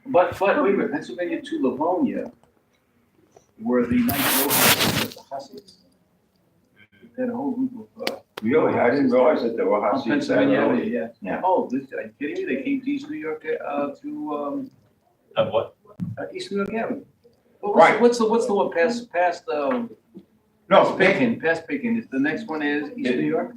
But wait a minute, Pennsylvania to Livonia, were the nice row houses, the Hussies. They had a whole group of, Really? I didn't realize that there were on Hussies. Pennsylvania Avenue, yeah. Yeah. Oh, this, are you kidding me? They came to East New York, Of what? East New York Avenue. Right. What's the one past, No, past Pitkin, is the next one is East New York?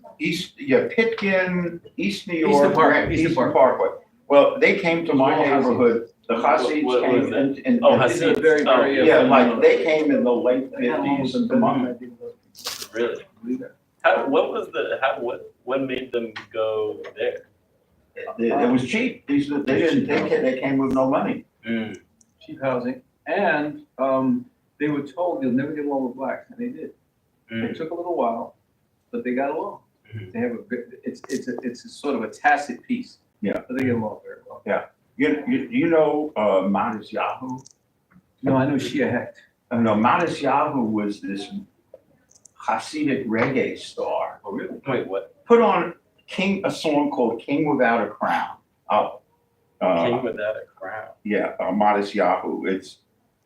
Pitkin, East New Eastern York, Parkway, Eastern Eastern Parkway. Well, they came to my Oh, Hussies. neighborhood, the Hussies What was came that? in. Oh, This is a Hussies. very, very. Yeah, like, they came in the late I got almost fifties. a billion, I didn't Really? believe that. What made them go there? It was cheap. They came with no money. Cheap housing, and, they were told you'll never get along with blacks, and they did. It took a little while, but they got along. Mhm. They have it's a sort of a tacit peace. Yeah. But they get along very well. You know, Modest Yahoo? No, I know Shia Hecht. No, Modest Yahoo was this Hasidic reggae star. Oh, really? Wait, what? Put on a song called King Without a Crown. King Without a Crown. Yeah, Modest Yahoo.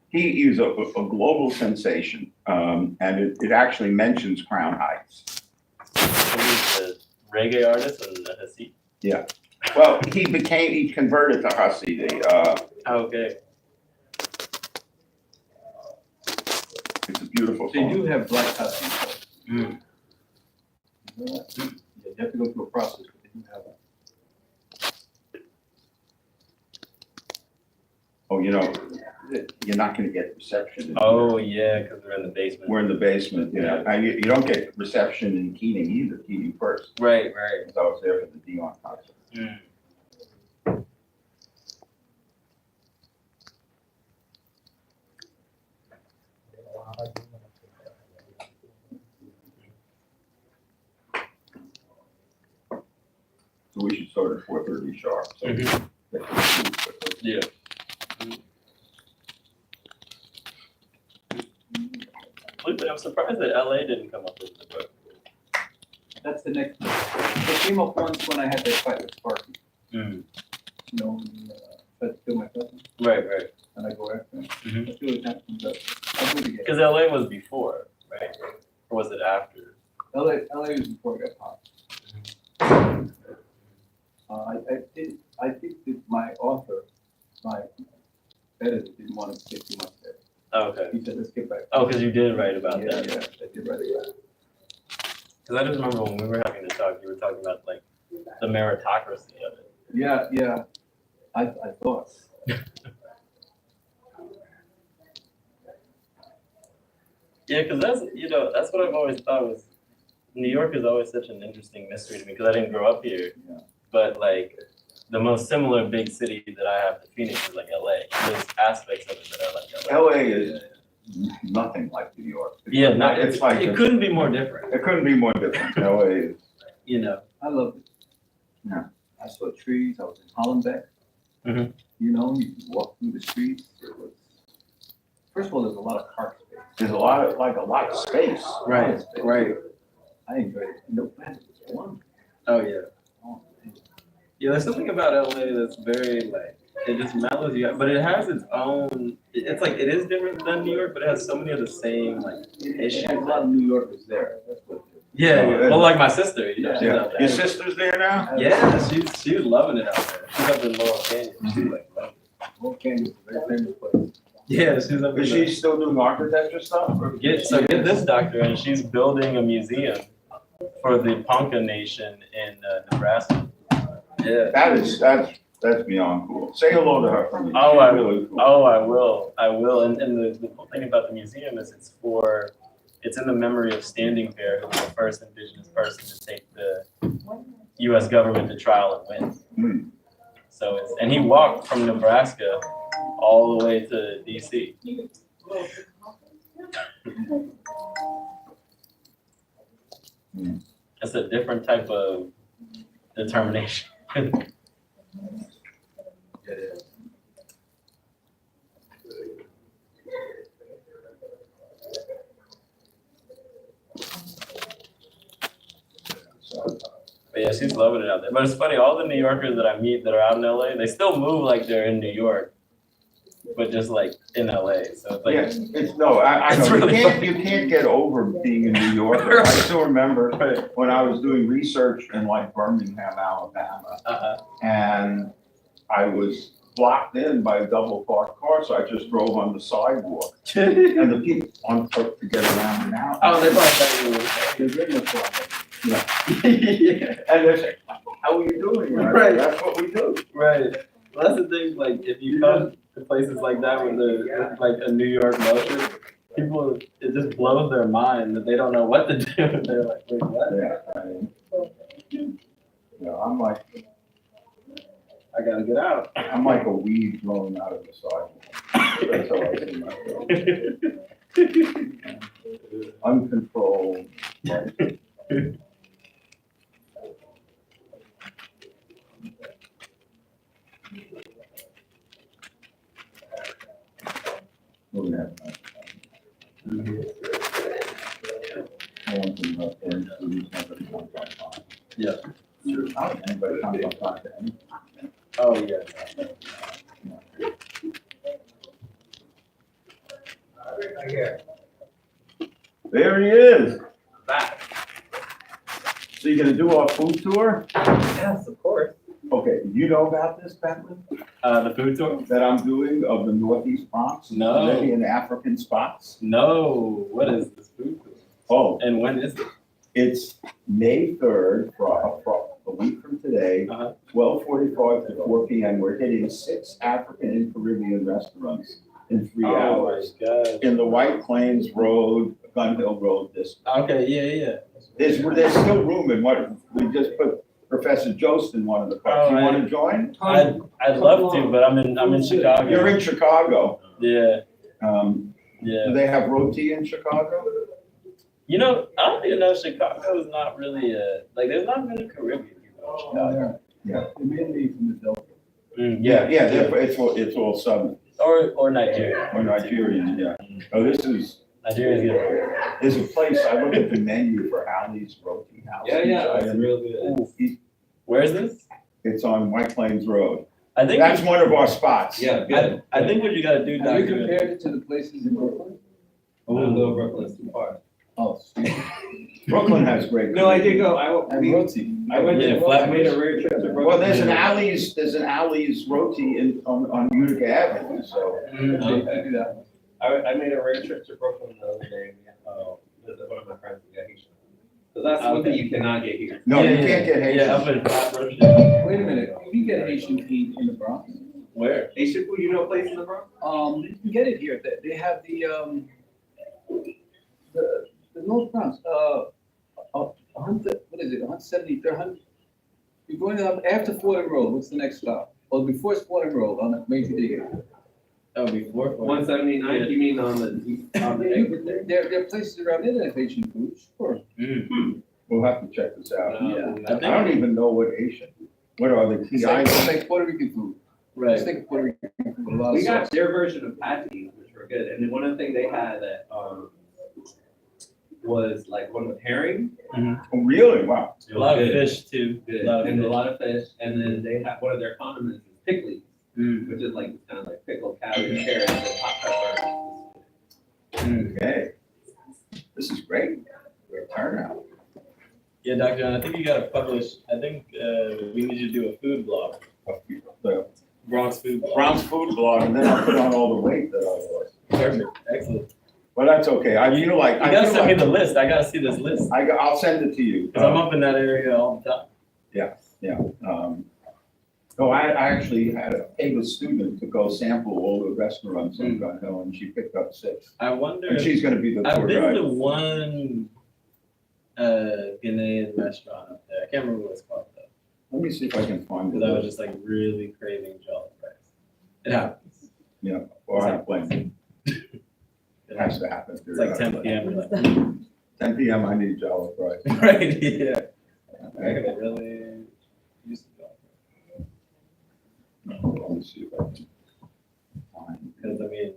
He is a global sensation, and it actually mentions Crown Heights. He's a reggae artist and a Hasid. Yeah. Well, he converted to Hasidi. Okay. It's a beautiful They song. do have black Hussies. Mm. You know that? Yeah, you have to go through a process, but they do have that. Oh, you know, you're not gonna get reception. Oh, yeah, because we're in the basement. We're in the basement, yeah. And you don't get reception in Keating either, Keating first. Right. Because I was there for the Dion concert. Mm. So we should start at 4:30 sharp. So Mhm. Yeah. Felipe, I'm surprised that LA didn't come up with the book. That's the next, it came up once when I had that fight with Sparky, Mm. you know, but still my cousin, Right. and I go after him. Mhm. Let's do it that comes up. I'll do it again. Because LA was before, right? Or was it after? LA was before I got popped. I think that my author, my editor didn't want to get too much there. Oh, okay. He said, let's get back. Oh, because you did write about Yeah, that. I did write about it. Because I just remember when we were having the talk, you were talking about like the meritocracy of it. Yeah, I thought. Yeah, because that's what I've always thought was New York is always such an interesting mystery to me because I didn't grow up here. Yeah. But like the most similar big city that I have to Phoenix is like LA. There's aspects of it that I like LA. LA is nothing like New York. Yeah, no, It's like, it couldn't be more different. it couldn't be more different. LA is, You know. I loved it. Yeah. I saw trees, I was in Hollenbeck. Mhm. You know, you could walk through the streets, it was, first of all, there's a lot of car space. there's a lot of space. Right. I enjoyed it. No, man, it was one. Oh yeah. Oh, man. Yeah, there's something about LA that's very like it just mellows you out, but it has its own. It's like it is different than New York, but it has so many of the same like issues. It had a lot of New Yorkers there, that's what it is. Yeah. Well, like my sister, she's Yeah. out Your there. sister's there now? Yeah, she's loving it out there. She's up in Laurel Canyon. She's like, loving it. Old Canyon is a very famous place. Yeah, she's up in. Is she still doing architecture stuff? or- Get this doctor, and she's building a museum for the Ponca Nation in Nebraska. Yeah. That's beyond cool. Say hello to her for me. Oh, She's really cool. I will. And the cool thing about the museum is it's in the memory of Standing Bear, who was the first indigenous person to take the U.S. government to trial and win. Hmm. So and he walked from Nebraska all the way to D.C. Hmm. It's a different type of determination. It is. But yeah, she's loving it out there. But it's funny, all the New Yorkers that I meet that are out in LA, they still move like they're in New York. but just like in LA. So it's like, Yeah, it's, no, I It's know, really you can't get over being in New York. I still remember when I was doing research in like Birmingham, Alabama, and I was blocked in by a double parked car, so I just drove on the sidewalk. And the people on foot to get around and out. oh, they probably thought They're very much like yeah, And they say, how are you doing? Right. That's what we do. right. Well, that's the thing. Like, if you come to places like that with like a New York motion, people, it just blows their mind that they don't know what to do. They're like, wait, what? Yeah, I'm like I gotta get out. a weed growing out of the sidewalk. That's how I see myself. Uncontrolled. Look at that. I want them up there and students never come on. Yeah. Sure. I don't think anybody comes on time to anything. Oh, yeah. There he is. Back. So you're gonna do our food tour? Yes, of course. Okay, you know about this, Bentley, The food tour? that I'm doing of the Northeast Bronx? No. Libyan African spots? No. What is this food tour? Oh, And when is it? it's May 3rd, for a week from today, Uh-huh. 12:45 to 4 p.m. We're hitting 6 African and Caribbean restaurants in 3 hours. Oh, my God. In the White Plains Road, Gun Hill Road district. Okay, yeah. There's still room in what, we just put Professor Jost in one of the parks. You All right. want to join? I'd love to, but I'm in Chicago. You're in Chicago. Yeah, Do yeah. they have roti in Chicago? You know, I don't even know Chicago is not really like there's not many Caribbean people in Chicago. Yeah. They're mainly from the Delta. It's all southern, Or Nigeria. or Nigerian, yeah. Oh, Nigeria's good. there's a place, I looked at the menu for Ali's Roti House. That's real good. Where's this? It's on White Plains Road. I think That's one of our spots. I think what you gotta do, Have you Doctor. compared it to the places in Brooklyn? No, Brooklyn's too far. Oh, Brooklyn has great. No, I did go, and roti. I went Yeah, to, flat I made a fish. road trip to Brooklyn. Well, there's an Ali's Roti on Utica Avenue, so. Okay. Do that. I made a road trip to Brooklyn the other day, visit one of my friends who got Haitian. So that's one thing you cannot get here. No, you can't get Haitian. Yeah, up in Flat Road. Wait a minute, you can get Haitian food in the Bronx. Where? Haitian food, you know a place in the Bronx? You can get it here. They have the North Bronx. What is it? 170. You're going up after Fordham Road. What's the next stop? Or before Fordham Road on the major digger. Oh, before. 179, you mean on the exit there? There are places around there that have Haitian food. Sure. We'll have to check this out. Yeah. I I don't think, even know what are the key It's items. like Puerto Rican food. right. Just think of Puerto Rican food with a lot of We got sauce. their version of patties, which were good, and then one of the things they had that, was like one with herring. Oh, really? Wow. A lot of fish too. Good, Lot of and a fish. lot of fish, and then they have, one of their condiments is pickles, which is like, kind of like pickled cabbage, carrots, and hot pepper. Okay. This is great. Great turnout. Yeah, Dr. John, I think you gotta publish, I think we need you to do a food blog. The Bronx food blog. Bronx food blog, and then I'll put on all the weight that I lost. Perfect, excellent. But that's okay. I feel like, You gotta send me the list, I gotta see this list. I'll send it to you. Cause I'm up in that area all the time. No, I actually paid a student to go sample all the restaurants in Gun Hill, and she picked up 6. I wonder, And she's gonna be the I've tour been to guide. one Ghanaian restaurant up there, I can't remember what it's called though. Let me see if I can find Cause I was it. just like really craving jollof rice. It happens. Or I blame it. It has to happen. It's like 10 p.m. You're like, 10 p.m. I need jollof rice. right, yeah. I Okay. could really use some jollof rice. Let me see if I can find. Because I mean,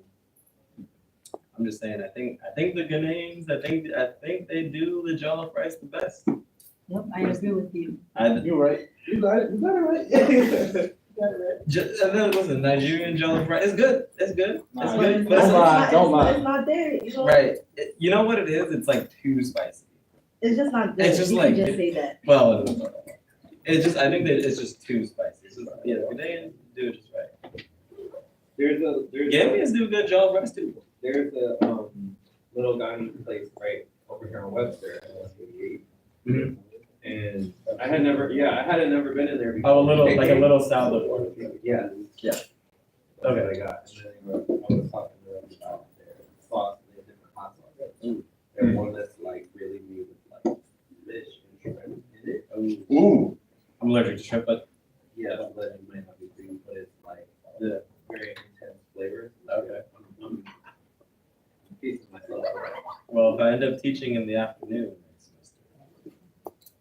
I'm just saying. I think the Ghanaians. I think they do the jollof rice the best. Yep, I agree with you. I You're right. You got it. You got it right. And then listen, Nigerian jollof rice. It's good. It's good. It's Nah, good. don't But lie, don't lie. It's not there, you know? right. You know what it is? It's like too spicy. It's just not good. It's just You like- can just say that. Well, it's just I think that it's just too spicy. It's just, yeah, they didn't do it just right. There's Gambians do good jollof rice too. there's a little Ghanaian place right over here on Webster. Mhm. And I had never been in there before. Oh, like a little salad. Yeah. Yeah. Okay, Okay. I got. And then I was talking to them about their sauce, their different hot sauces. Mm. There's one that's like really made with like fish and shrimp in it. Ooh, I'm allergic to shrimp, but Yeah, but it might not be for you, but it's like Yeah. very intense flavors. okay. I'm piecing myself. Well, if I end up teaching in the afternoon next semester,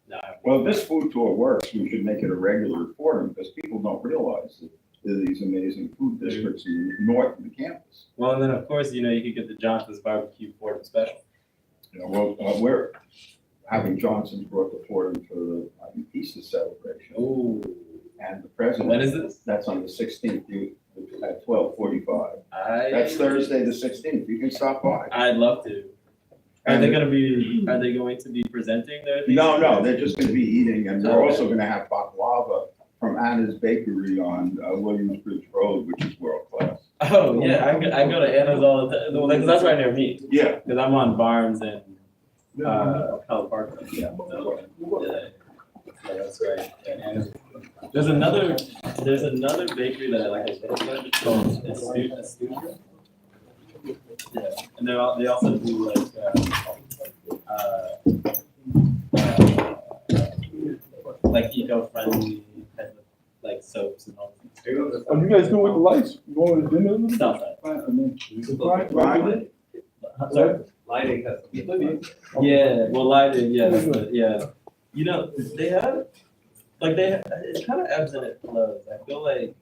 no. well, if this food tour works, we should make it a regular for them, because people don't realize that there are these amazing food districts north of the campus. Well, and then of course, you could get the Johnson's barbecue Fordham special. You know, well, we're having Johnson's brought the Fordham for the Easter celebration, Ooh. and the president. When is this? That's on the 16th, at 12:45. I. That's Thursday, the 16th. You can stop by. I'd love to. Are they going to be presenting their things? No, they're just gonna be eating, and we're also gonna have baklava from Anna's Bakery on Williamsbridge Road, which is world class. Oh, yeah, I go to Anna's all the time, because that's right near me, Yeah, because I'm on Barnes and, Palo Park. Yeah, that's right. Yeah. There's another bakery that I like, it's called Estudio. Yeah, and they also do like, like eco-friendly kind of like soaps and all that. Oh, you guys doing with the lights? You going to dinner? Stuff like Brian? that. Sorry? Lighting has to be. Yeah, well, lighting, yes, but yeah. They have, it kind of ebbs and it flows. I feel like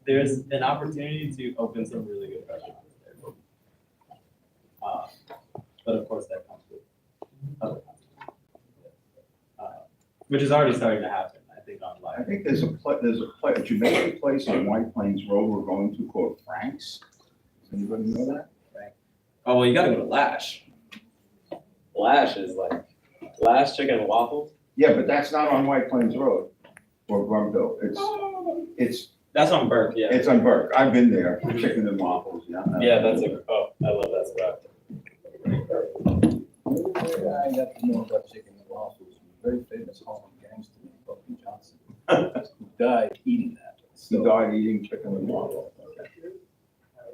there's an opportunity to open some really good restaurants there. But of course, that comes with other which is already starting to happen, I think, I online. think there's a Jamaican place on White Plains Road we're going to called Frank's. Does anybody know that? Oh, well, you gotta go to Lash. Lash is like, Lash chicken and waffles? Yeah, but that's not on White Plains Road or Brumville. It's That's on Burke, yeah. it's on Burke. I've been there, chicken and waffles, yeah. Yeah, I love that spot. I got to know about chicken and waffles, a very famous Harlem gangster named Felipe Johnson, who died eating that. He died eating chicken and waffles.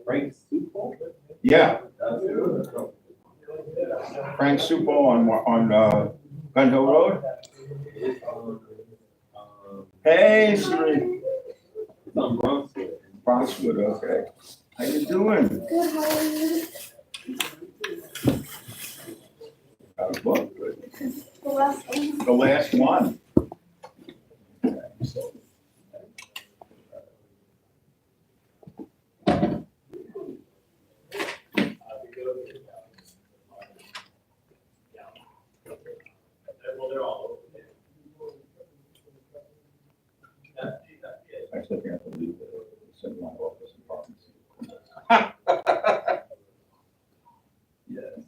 Frank's soup bowl? Yeah, Frank's Soup Bowl on Gun Hill Road. Hey, Sri. It's on Bronxwood. Bronxwood, okay. How you doing? Good, how are you? What? Good. The last one. The last one. I still can't believe that it's in my office in pharmacy. Yes.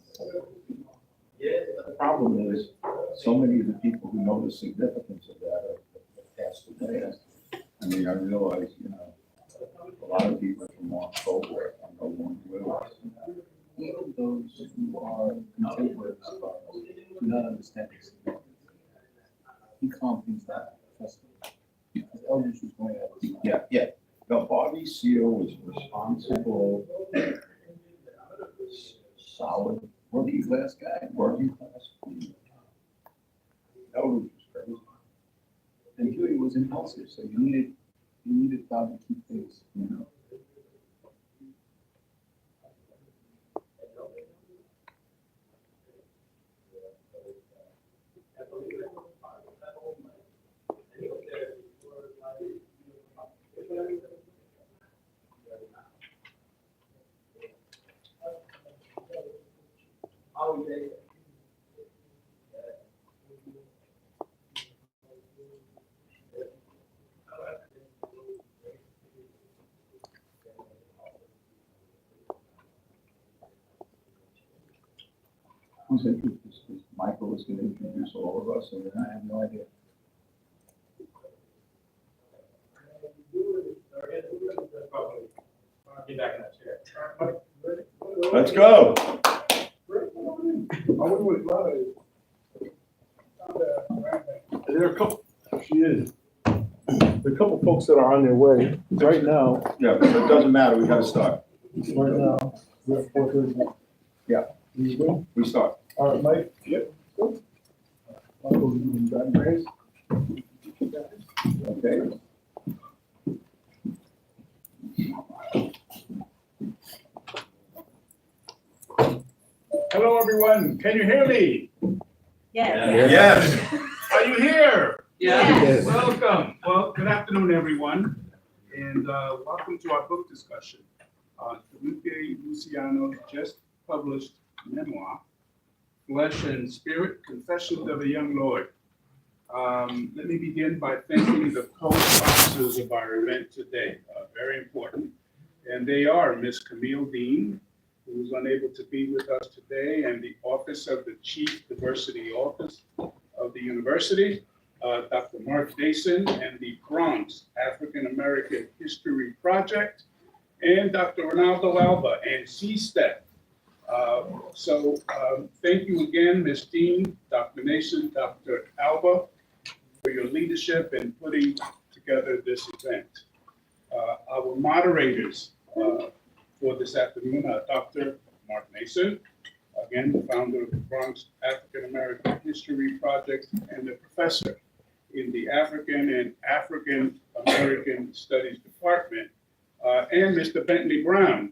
The problem is, so many of the people who know the significance of that have passed away. I mean, I realize, a lot of people from October are no longer with us. Even those who are contemporaries of ours do not understand this. He calmed things down, trust me. Because Eldridge was going out. Yeah. The Bobby Seale was responsible, solid, Working class guy. working class. Eldridge was crazy. And Huey was impulsive, so you needed Bob to keep things, Who's interested? Michael was gonna introduce all of us, and then I have no idea. Get back in that chair. let's go. There are a couple, she is. There are a couple folks that are on their way. Right now, Yeah, but it doesn't matter, we gotta start. we're at 4:30. Yeah. You good? We start. All right, Mike? Yep. Michael's doing that, raise. Okay. Hello, everyone. Can you hear me? Yes. Yes. Are you here? Yes. Welcome. Well, good afternoon, everyone, and welcome to our book discussion. Felipe Luciano just published memoir, Flesh and Spirit, Confessions of a Young Lord. Let me begin by thanking the co-sponsors of our event today, very important. And they are Ms. Camille Dean, who is unable to be with us today, and the Office of the Chief Diversity Office of the University, Dr. Mark Dason, and the Bronx African American History Project, and Dr. Ronaldo Alba and CSTEP. Thank you again, Ms. Dean, Dr. Nason, Dr. Alba, for your leadership in putting together this event. Our moderators for this afternoon are Dr. Mark Nason, again, the founder of the Bronx African American History Project and a professor in the African and African American Studies Department, and Mr. Bentley Brown,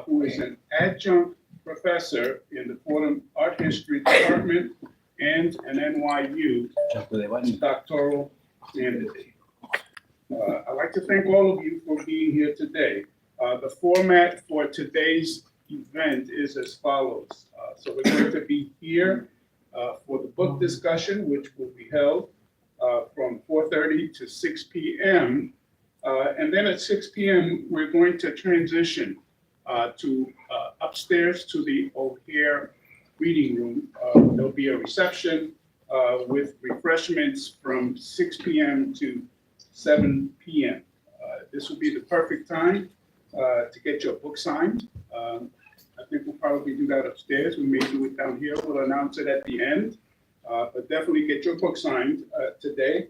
who is an adjunct professor in the Fordham Art History Department and an NYU doctoral candidate. I'd like to thank all of you for being here today. The format for today's event is as follows. So we're going to be here for the book discussion, which will be held from 4:30 to 6 p.m. And then at 6 p.m., we're going to transition to upstairs to the O'Hare Reading Room. There'll be a reception with refreshments from 6 p.m. to 7 p.m. This will be the perfect time to get your book signed. I think we'll probably do that upstairs. We may do it down here. We'll announce it at the end. But definitely get your book signed today.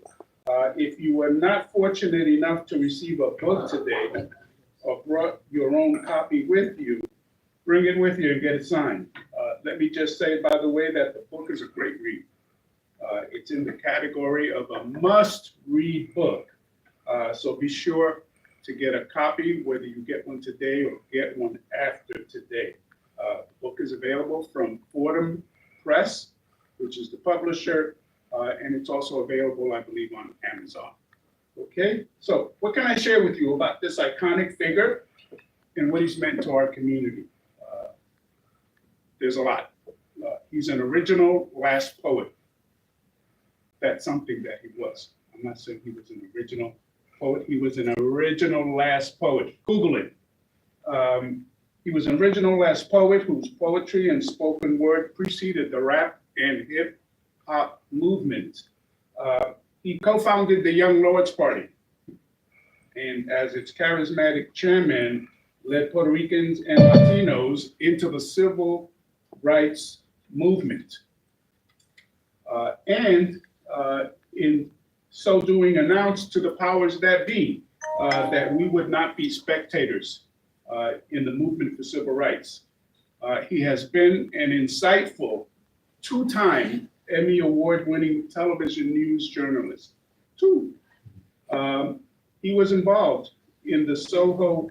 If you were not fortunate enough to receive a book today or brought your own copy with you, bring it with you and get it signed. Let me just say, by the way, that the book is a great read. It's in the category of a must-read book. So be sure to get a copy, whether you get one today or get one after today. The book is available from Fordham Press, which is the publisher, and it's also available, I believe, on Amazon. Okay, so what can I share with you about this iconic figure and what he's meant to our community? There's a lot. He's an original last poet. That's something that he was. I'm not saying he was an original poet. He was an original last poet. Google it. He was an original last poet whose poetry and spoken word preceded the rap and hip hop movement. He co-founded the Young Lords Party, and as its charismatic chairman, led Puerto Ricans and Latinos into the civil rights movement. And in so doing, announced to the powers that be that we would not be spectators in the movement for civil rights. He has been an insightful two-time Emmy Award-winning television news journalist. He was involved in the Soho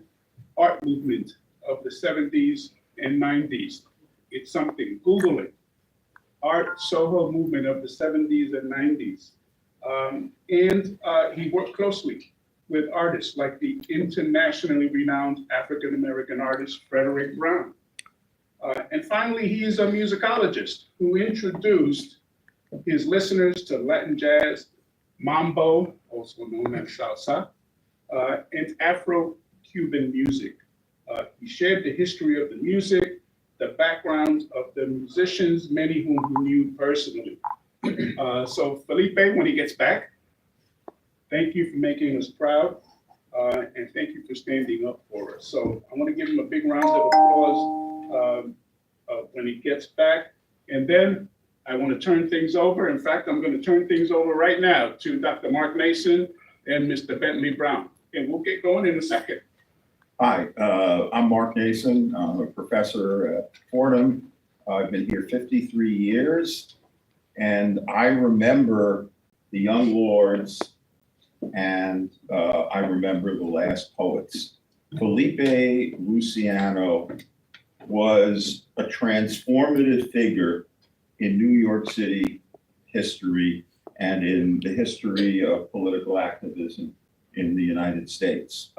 art movement of the 70s and 90s. It's something, Google it. Art Soho movement of the 70s and 90s. He worked closely with artists like the internationally renowned African-American artist Frederick Brown. And finally, he is a musicologist who introduced his listeners to Latin jazz, mambo, also known as salsa, and Afro-Cuban music. He shared the history of the music, the backgrounds of the musicians, many whom he knew personally. So Felipe, when he gets back, thank you for making us proud, and thank you for standing up for us. So I want to give him a big round of applause when he gets back. And then I want to turn things over. In fact, I'm going to turn things over right now to Dr. Mark Nason and Mr. Bentley Brown. And we'll get going in a second. Hi, I'm Mark Nason. I'm a professor at Fordham. I've been here 53 years, and I remember the Young Lords, and I remember the Last Poets. Felipe Luciano was a transformative figure in New York City history and in the history of political activism in the United States.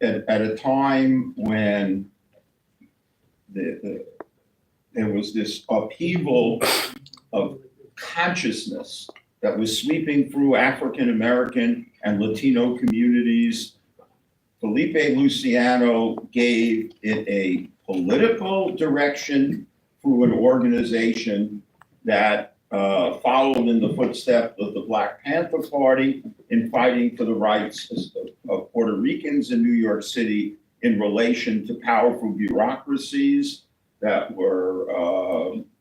At a time when there was this upheaval of consciousness that was sweeping through African American and Latino communities, Felipe Luciano gave it a political direction through an organization that followed in the footsteps of the Black Panther Party in fighting for the rights of Puerto Ricans in New York City in relation to powerful bureaucracies that were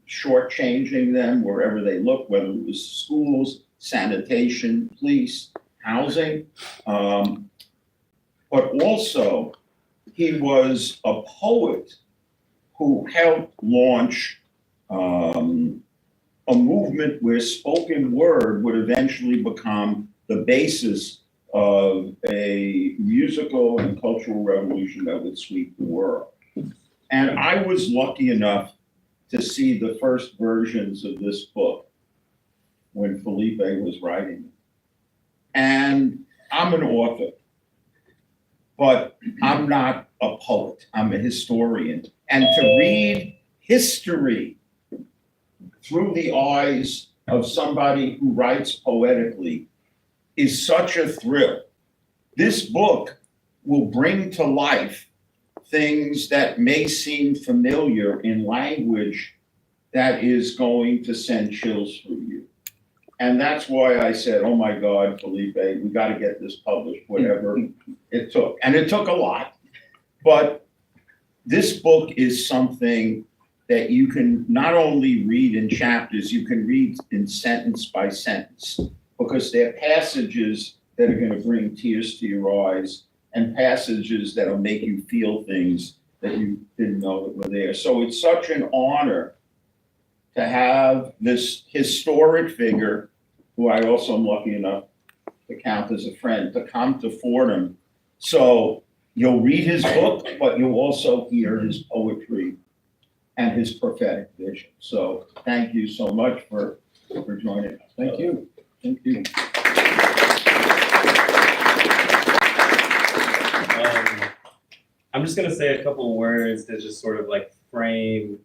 shortchanging them wherever they looked, whether it was schools, sanitation, police, housing. But also, he was a poet who helped launch a movement where spoken word would eventually become the basis of a musical and cultural revolution that would sweep the world. And I was lucky enough to see the first versions of this book when Felipe was writing it. And I'm an author, but I'm not a poet. I'm a historian. And to read history through the eyes of somebody who writes poetically is such a thrill. This book will bring to life things that may seem familiar in language that is going to send chills through you. And that's why I said, oh my God, Felipe, we got to get this published, whatever it took. And it took a lot, but this book is something that you can not only read in chapters, you can read in sentence by sentence, because there are passages that are going to bring tears to your eyes and passages that will make you feel things that you didn't know that were there. So it's such an honor to have this historic figure, who I also am lucky enough to count as a friend, to come to Fordham. So you'll read his book, but you'll also hear his poetry and his prophetic vision. So thank you so much for joining us. Thank you. Thank you. I'm just going to say a couple words to just sort of like frame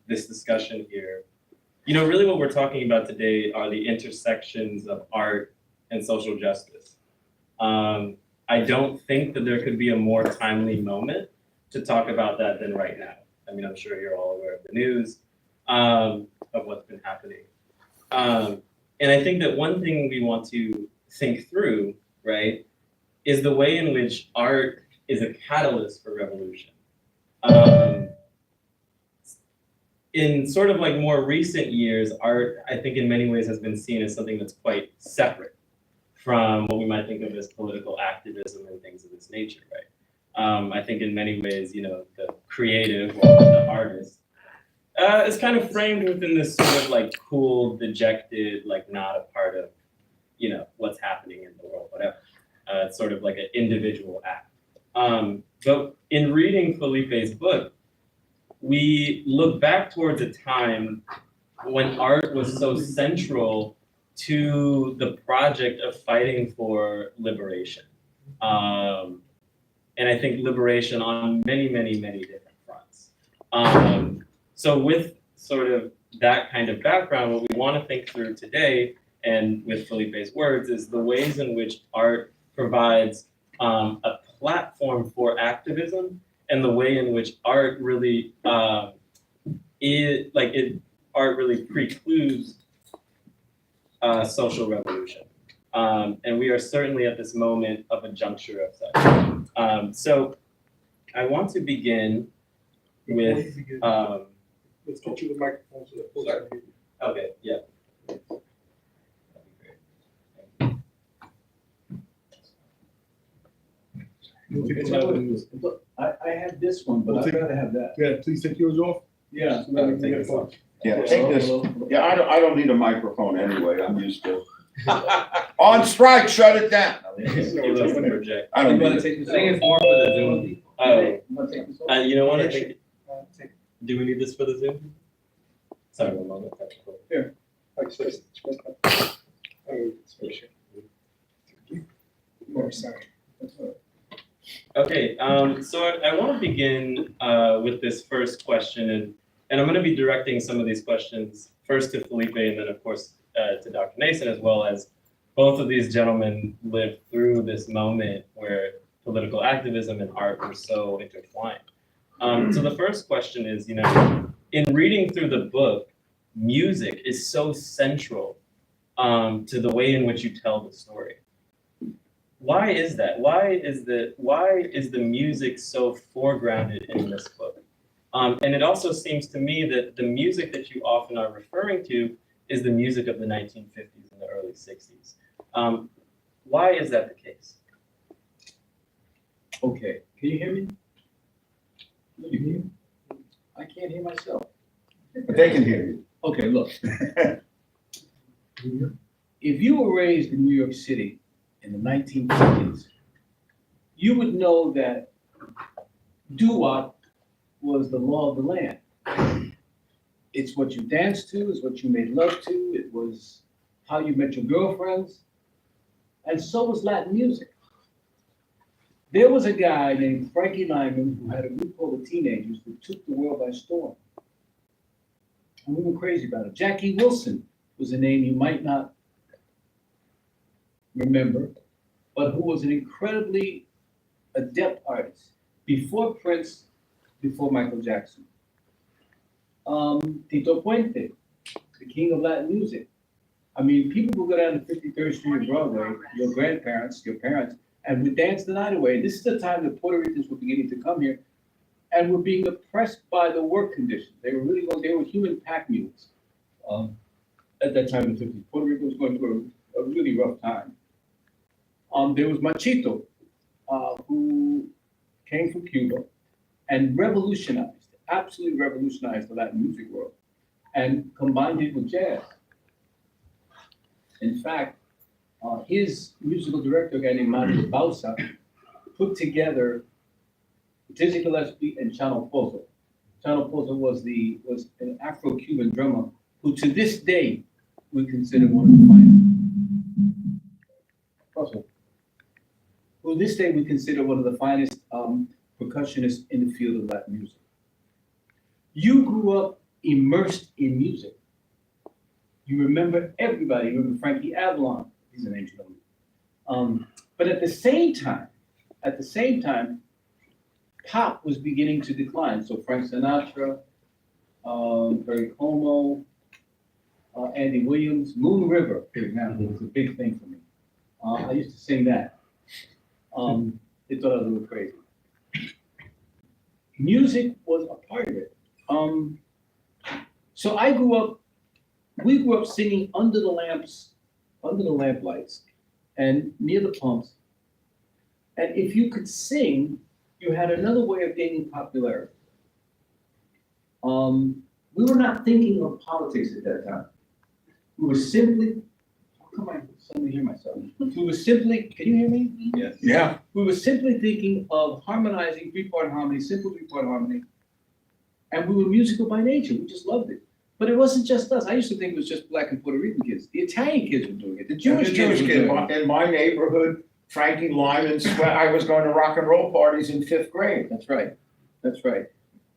this discussion here. You know, really what we're talking about today are the intersections of art and social justice. I don't think that there could be a more timely moment to talk about that than right now. I mean, I'm sure you're all aware of the news, of what's been happening. And I think that one thing we want to think through, right, is the way in which art is a catalyst for revolution. In sort of like more recent years, art, I think in many ways has been seen as something that's quite separate from what we might think of as political activism and things of this nature, right? I think in many ways, you know, the creative or the artist is kind of framed within this sort of like cool, dejected, like not a part of, you know, what's happening in the world, whatever. It's sort of like an individual act. But in reading Felipe's book, we look back towards a time when art was so central to the project of fighting for liberation. And I think liberation on many, many, many different fronts. So with sort of that kind of background, what we want to think through today, and with Felipe's words, is the ways in which art provides a platform for activism and the way in which art really art really precludes social revolution. And we are certainly at this moment of a juncture of such. So I want to begin with, Let's get you the microphone so that folks can hear you. okay, yeah. Look, I had this one, but I'd rather have that. Yeah, please take yours off. Yeah. So that we can get it on. Yeah, take this. Yeah, I don't need a microphone anyway, I'm used to. On strike, shut it down. He loves to project. I don't need it. take this I think it's more for the Zoom people. You wanna take this off? You know what, I think, do we need this for the Zoom? Sorry, one moment. Okay, so I want to begin with this first question, and I'm going to be directing some of these questions first to Felipe and then, of course, to Dr. Nason, as well as both of these gentlemen lived through this moment where political activism and art were so intertwined. So the first question is, in reading through the book, music is so central to the way in which you tell the story. Why is that? Why is the music so foregrounded in this book? And it also seems to me that the music that you often are referring to is the music of the 1950s and the early 60s. Why is that the case? Okay, can you hear me? You hear me? I can't hear myself. But they can hear you. Okay, look. If you were raised in New York City in the 1950s, you would know that doo-wop was the law of the land. It's what you danced to, it's what you made love to, it was how you met your girlfriends, and so was Latin music. There was a guy named Frankie Lyman who had a group called the Teenagers that took the world by storm. And we were crazy about it. Jackie Wilson was a name you might not remember, but who was an incredibly adept artist before Prince, before Michael Jackson. Tito Puente, the king of Latin music. I mean, people would go down to 53rd Street and Broadway, your grandparents, your parents, and would dance the night away. This is the time that Puerto Ricans were beginning to come here and were being oppressed by the work conditions. They were human pack mules at that time in the 50s. Puerto Rico was going through a really rough time. There was Machito, who came from Cuba and absolutely revolutionized the Latin music world and combined it with jazz. In fact, his musical director, a guy named Mario Bausa, put together Dizzy Gillespie and Chano Pozo. Chano Pozo was an Afro-Cuban drummer who, to this day, we consider one of the finest. Percussionists in the field of Latin music. You grew up immersed in music. You remember everybody. You remember Frankie Avalon. He's an ancient one. But at the same time, pop was beginning to decline. So Frank Sinatra, Perry Como, Andy Williams, Moon River, for example, was a big thing for me. I used to sing that. They thought I was a little crazy. Music was a part of it. So we grew up singing under the lamplights and near the pumps. And if you could sing, you had another way of gaining popularity. We were not thinking of politics at that time. We were simply, how come I suddenly hear myself? We were simply, can you hear me? Yes. Yeah. We were simply thinking of harmonizing three-part harmony, simple three-part harmony. And we were musical by nature. We just loved it. But it wasn't just us. I used to think it was just Black and Puerto Rican kids. The Italian kids were doing it. The Jewish kids were doing it. In my neighborhood, Frankie Lyman, I was going to rock and roll parties in 5th grade. That's right.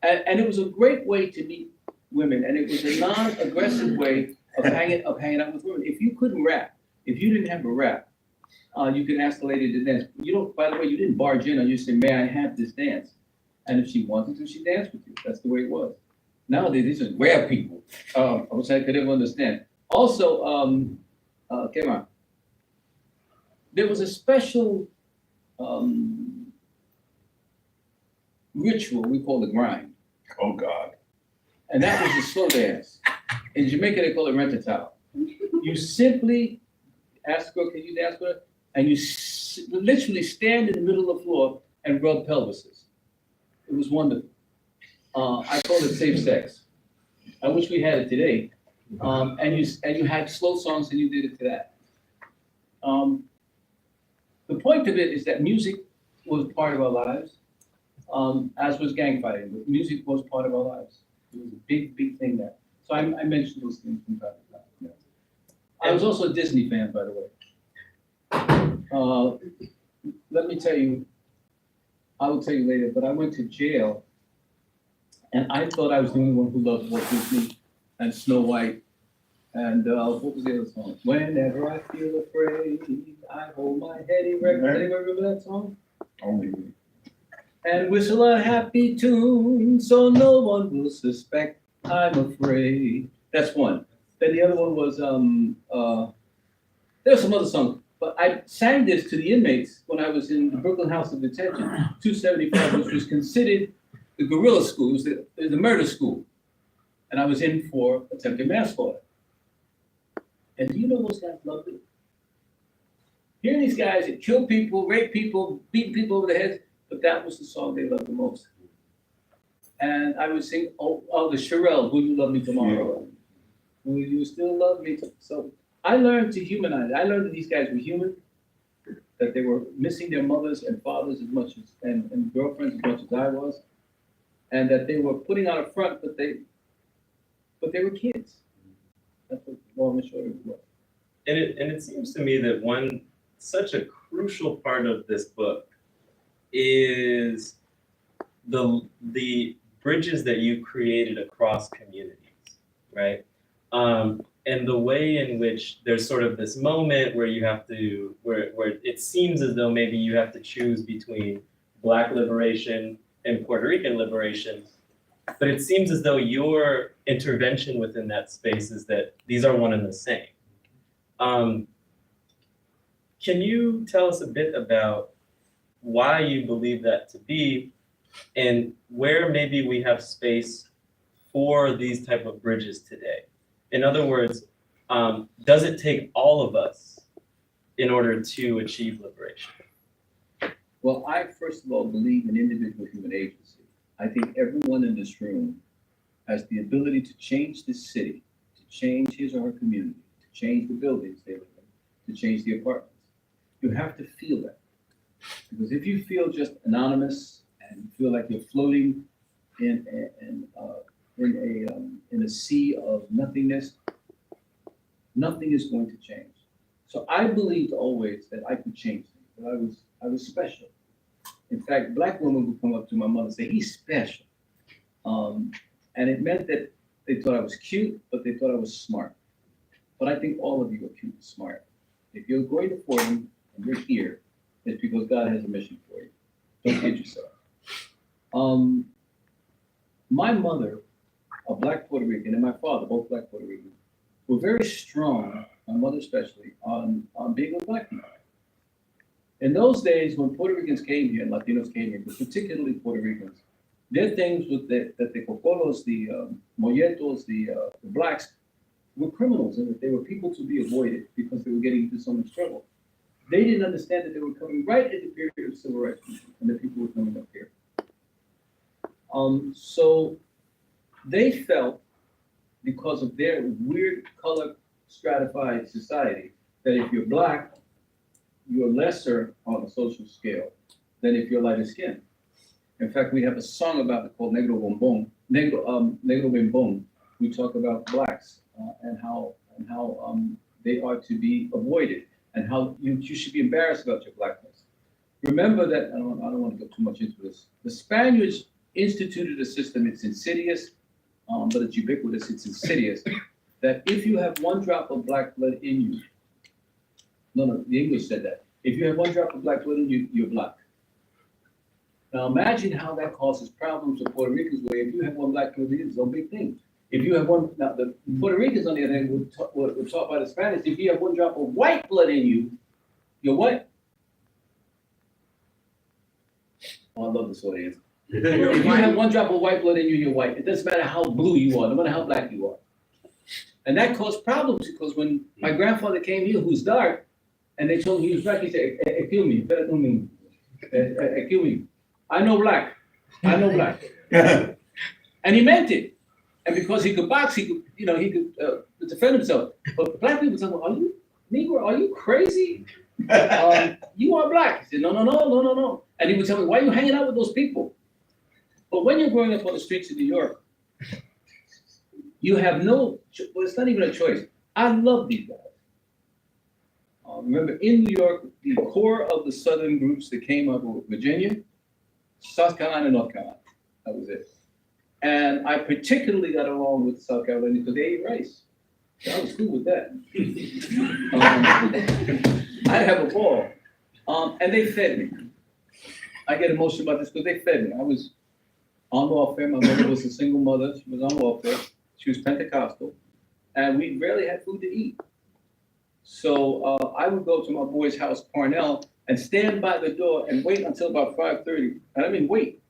And it was a great way to meet women. And it was a non-aggressive way of hanging out with women. If you couldn't rap, if you didn't have a rap, you could ask the lady to dance. By the way, you didn't barge in and you say, may I have this dance? And if she wanted to, she danced with you. That's the way it was. Nowadays, these are rare people, which I could never understand. Also, come on. There was a special ritual we call the grind, Oh, God. and that was the slow dance. In Jamaica, they call it rent-a-towel. You simply ask her, can you dance with her? And you literally stand in the middle of the floor and rub pelvises. It was wonderful. I call it safe sex. I wish we had it today. And you had slow songs and you did it to that. The point of it is that music was part of our lives, as was gang fighting. But music was part of our lives. It was a big, big thing there. So I mentioned those things from time to time. Yeah. I was also a Disney fan, by the way. Let me tell you, I will tell you later, but I went to jail and I thought I was the only one who loved Walt Disney and Snow White. And what was the other song? Whenever I feel afraid, I hold my head erect. Anybody remember that song? Only me. And whistle a happy tune so no one will suspect I'm afraid. That's one. Then the other one was, there's some other songs, but I sang this to the inmates when I was in the Brooklyn House of Detention, 275, which was considered the guerrilla school, it was the murder school. And I was in for attempted manslaughter. And do you know those guys loved it? Hearing these guys that kill people, rape people, beat people over the heads, but that was the song they loved the most. And I would sing, the Sherelle, Will You Love Me Tomorrow? Will you still love me? So I learned to humanize. I learned that these guys were human, that they were missing their mothers and fathers as much as, and girlfriends as much as I was, and that they were putting on a front, but they were kids. That's what long and short of it was. And it seems to me that such a crucial part of this book is the bridges that you created across communities, right? And the way in which there's sort of this moment where you have to, where it seems as though maybe you have to choose between Black liberation and Puerto Rican liberation, but it seems as though your intervention within that space is that these are one and the same. Can you tell us a bit about why you believe that to be, and where maybe we have space for these type of bridges today? In other words, does it take all of us in order to achieve liberation? Well, I first of all believe in individual human agency. I think everyone in this room has the ability to change this city, to change his or her community, to change the buildings they live in, to change the apartments. You have to feel that. Because if you feel just anonymous and feel like you're floating in a sea of nothingness, nothing is going to change. So I believed always that I could change things, that I was special. In fact, Black women would come up to my mother and say, he's special. And it meant that they thought I was cute, but they thought I was smart. But I think all of you are cute and smart. If you're going to Fordham and you're here, it's because God has a mission for you. Don't kid yourself. My mother, a Black Puerto Rican, and my father, both Black Puerto Ricans, were very strong, my mother especially, on being with Black people. In those days, when Puerto Ricans came here, and Latinos came here, but particularly Puerto Ricans, their things with that the cocolos, the molletos, the Blacks, were criminals, and that they were people to be avoided because they were getting into so much trouble. They didn't understand that they were coming right at the period of civil rights movement, and that people were coming up here. So they felt, because of their weird color stratified society, that if you're Black, you're lesser on the social scale than if you're lighter skinned. In fact, we have a song about it called Negro Bombón, Negro Bombón. We talk about Blacks and how they are to be avoided, and how you should be embarrassed about your Blackness. Remember that, I don't want to go too much into this. The Spaniards instituted a system, it's insidious, but it's ubiquitous, it's insidious, that if you have one drop of Black blood in you, no, the English said that. If you have one drop of Black blood in you, you're Black. Now imagine how that causes problems for Puerto Ricans, where if you have one black Puerto Rican, it's no big thing. If you have one, now the Puerto Ricans on the other hand were taught by the Spanish, if you have one drop of white blood in you, you're what? Oh, I love this audience. If you have one drop of white blood in you, you're white. It doesn't matter how blue you are, no matter how black you are. And that caused problems because when my grandfather came here, who's dark, and they told him he was black, he said, kill me, kill me. I know black. And he meant it. And because he could box, he could, he could defend himself. But black people tell him, are you, Negro, are you crazy? You are black. He said, no. And he would tell me, why are you hanging out with those people? But when you're growing up on the streets of New York, you have it's not even a choice. I love these guys. Remember, in New York, the core of the Southern groups that came up were Virginia, South Carolina, North Carolina. That was it. And I particularly got along with South Carolina because they ate rice. So I was cool with that. I'd have a ball. And they fed me. I get emotional about this because they fed me. I was on welfare. My mother was a single mother. She was on welfare. She was Pentecostal. And we rarely had food to eat. So I would go to my boy's house, Parnell, and stand by the door and wait until about 5:30. And I mean, wait.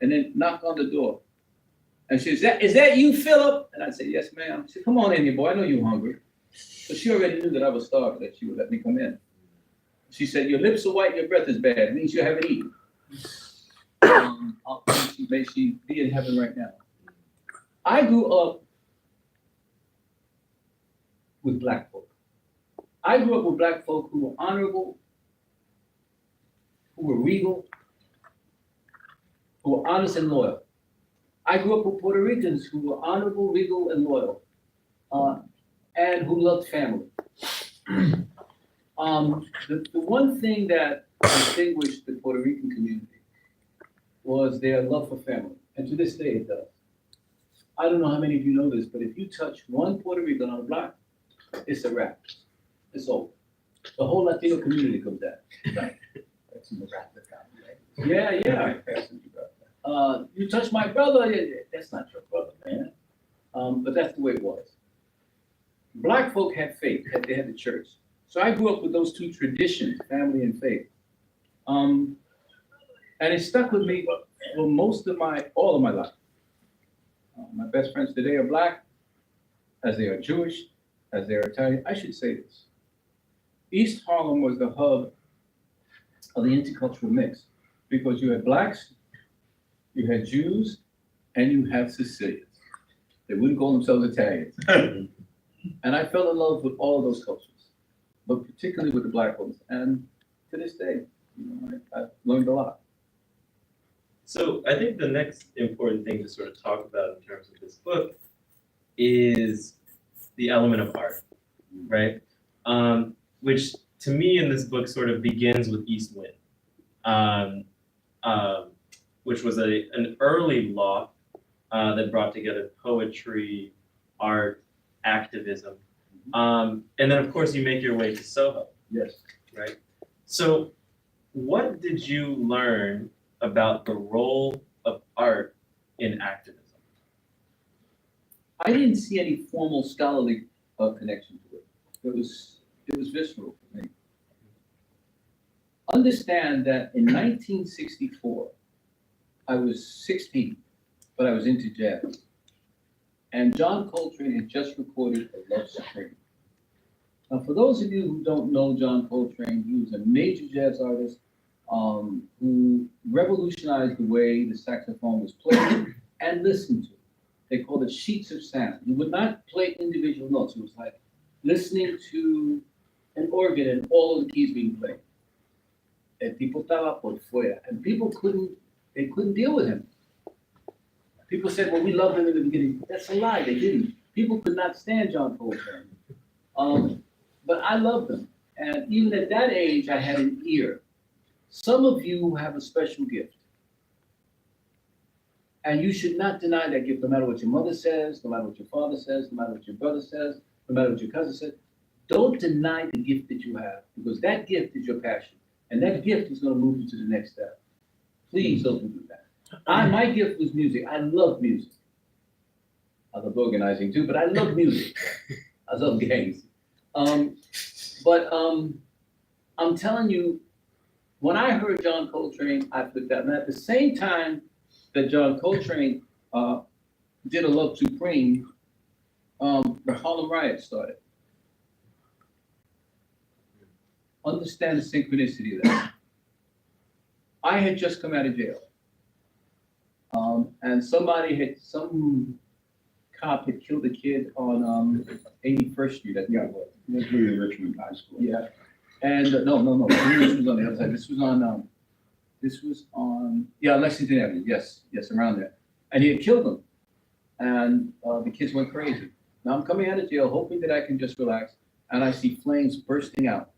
And then knock on the door. And she said, is that you, Philip? And I'd say, yes, ma'am. She said, come on in here, boy. I know you're hungry. So she already knew that I was starved, that she would let me come in. She said, your lips are white, your breath is bad. It means you haven't eaten. May she be in heaven right now. I grew up with black folk. I grew up with black folk who were honorable, who were regal, who were honest and loyal. I grew up with Puerto Ricans who were honorable, regal, and loyal, and who loved family. The one thing that distinguished the Puerto Rican community was their love for family, and to this day it does. I don't know how many of you know this, but if you touch one Puerto Rican on the block, it's a wrap. It's over. The whole Latino community comes down. Right. That's in the rap family, right? Yeah. You touch my brother, that's not your brother, man. But that's the way it was. Black folk had faith, they had the church. So I grew up with those two traditions, family and faith. And it stuck with me for all of my life. My best friends today are black, as they are Jewish, as they are Italian. I should say this. East Harlem was the hub of the intercultural mix because you had blacks, you had Jews, and you have Sicilians. They wouldn't call themselves Italians. And I fell in love with all of those cultures, but particularly with the black ones. And to this day, I've learned a lot. So I think the next important thing to sort of talk about in terms of this book is the element of art, right? Which to me in this book sort of begins with East Wind, which was an early law that brought together poetry, art, activism. And then of course you make your way to Soho. Yes. Right? So what did you learn about the role of art in activism? I didn't see any formal scholarly connection to it. It was visceral for me. Understand that in 1964, I was 16, but I was into jazz. And John Coltrane had just recorded A Love Supreme. Now, for those of you who don't know John Coltrane, he was a major jazz artist who revolutionized the way the saxophone was played and listened to. They called it sheets of sound. He would not play individual notes. It was like listening to an organ and all of the keys being played. El tipo estaba por fuera, and people couldn't deal with him. People said, well, we loved him in the beginning. That's a lie, they didn't. People could not stand John Coltrane. But I loved him. And even at that age, I had an ear. Some of you have a special gift. And you should not deny that gift, no matter what your mother says, no matter what your father says, no matter what your brother says, no matter what your cousin says. Don't deny the gift that you have, because that gift is your passion. And that gift is going to move you to the next step. Please don't do that. My gift was music. I love music. I love organizing too, but I love music. I love gangs. But I'm telling you, when I heard John Coltrane, I flipped out. And at the same time that John Coltrane did a Love Supreme, the Harlem Riot started. Understand the synchronicity of that. I had just come out of jail. And some cop had killed a kid on 81st Street, I think it was. Went through the Richmond High School. Yeah. And no, this was on the other side. This was on Lexington Avenue. Yes, around there. And he had killed him. And the kids went crazy. Now I'm coming out of jail, hoping that I can just relax. And I see flames bursting out,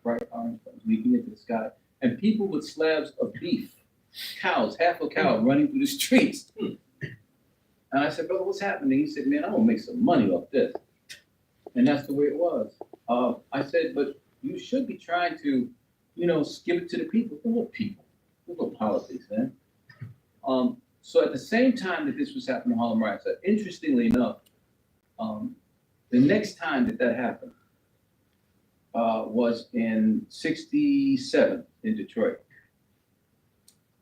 bright orange flames leaping into the sky, and people with slabs of beef, cows, half a cow running through the streets. And I said, brother, what's happening? He said, man, I'm gonna make some money off this. And that's the way it was. I said, but you should be trying to, give it to the people. What people? There's no politics, man. So at the same time that this was happening in Harlem Riots, interestingly enough, the next time that happened was in '67 in Detroit.